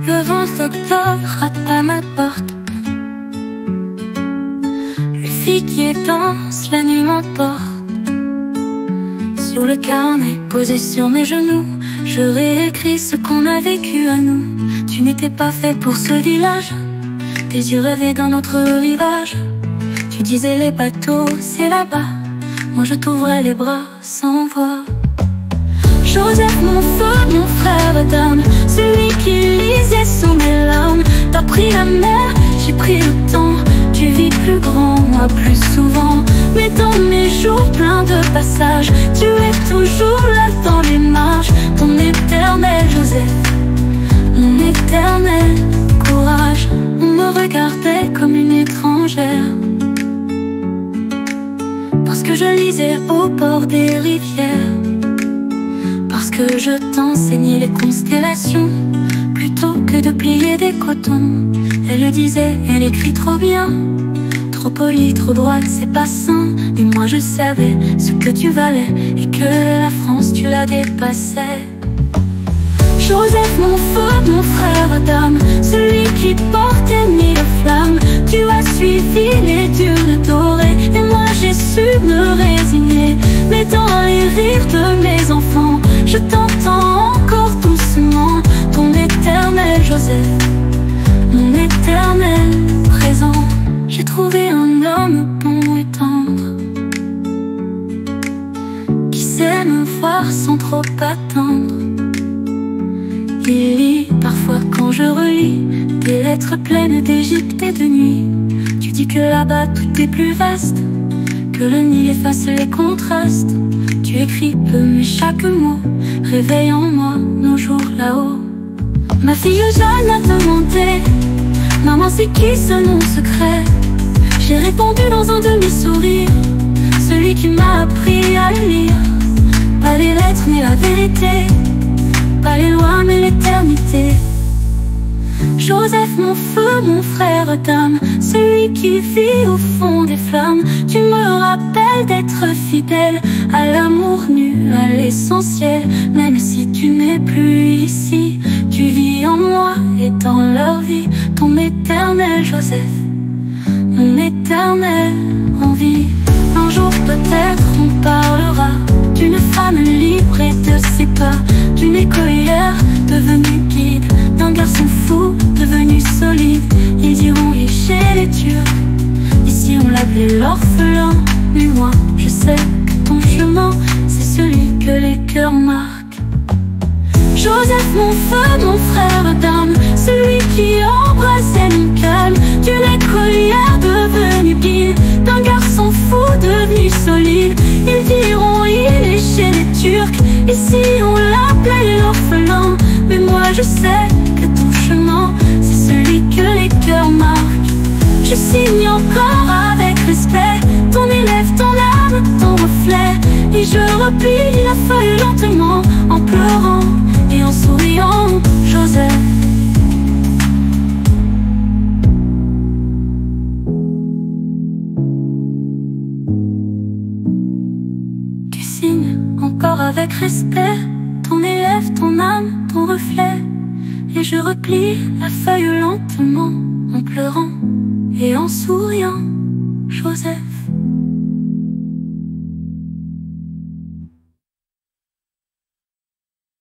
Le vent d'octobre frappe à ma porte. Le fille qui danse, la nuit m'emporte. Sur le carnet posé sur mes genoux, je réécris ce qu'on a vécu à nous. Tu n'étais pas fait pour ce village, tes yeux rêvaient d'un autre rivage. Tu disais les bateaux c'est là-bas, moi je t'ouvrais les bras sans voix. Joseph, mon feu, mon frère d'âme, celui qui lisait sous mes larmes. T'as pris la mer, j'ai pris le temps. Tu vis plus grand, moi plus souvent. Mais dans mes jours pleins de passages, tu es toujours là dans les marges. Ton éternel Joseph, mon éternel courage. On me regardait comme une étrangère, parce que je lisais au bord des rivières. Parce que je t'enseignais les constellations, plutôt que de plier des cotons. Elle le disait, elle écrit trop bien, trop polie, trop droite, c'est pas sain. Mais moi je savais ce que tu valais, et que la France tu la dépassais. Joseph, mon feu, mon frère d'âme, celui qui portait mille flammes. Tu as suivi les dunes dorées, et moi j'ai su me résigner. Mais dans les rires de mes enfants, je t'entends encore doucement. Ton éternel Joseph, mon éternel présent. J'ai trouvé un homme bon et tendre, qui sait me voir sans trop attendre. Il lit parfois quand je relis des lettres pleines d'Égypte et de nuit. Tu dis que là-bas tout est plus vaste, que le Nil efface les contrastes. Tu écris peu mais chaque mot réveille en moi nos jours là-haut. Ma fille Jeanne a demandé, maman c'est qui ce nom secret? J'ai répondu dans un demi-sourire, celui qui m'a appris à le lire. Pas les lettres mais la vérité, pas les lois mais l'éternité. Joseph, mon feu, mon frère d'âme, celui qui vit au fond des flammes. Tu me rappelles d'être fidèle à l'amour nu, à l'essentiel. Même si tu n'es plus ici, tu vis en moi et dans leur vie. Ton éternel Joseph, mon éternel envie. Un jour peut-être on parlera d'une femme libre et de ses pas, d'une écolière devenue guide, d'un garçon fou devenu solide. Ils diront il est chez les Turcs, ici on l'appelait l'orphelin. Mais moi je sais que ton chemin c'est celui que les cœurs marquent. Joseph, mon feu, mon frère d'âme, celui qui embrassait mon calme, d'une écolière devenue guide, d'un garçon fou devenu solide. Ils diront il est chez les Turcs, ici on l'appelait l'orphelin. Mais moi je sais que ton chemin c'est celui que les cœurs marquent. Je signe encore avec respect ton élève, ton âme, ton reflet. Et je replie la feuille lentement, en pleurant et en souriant. Joseph, tu signes encore avec respect ton élève, ton âme, ton reflet. Et je replie la feuille lentement, en pleurant et en souriant. Joseph.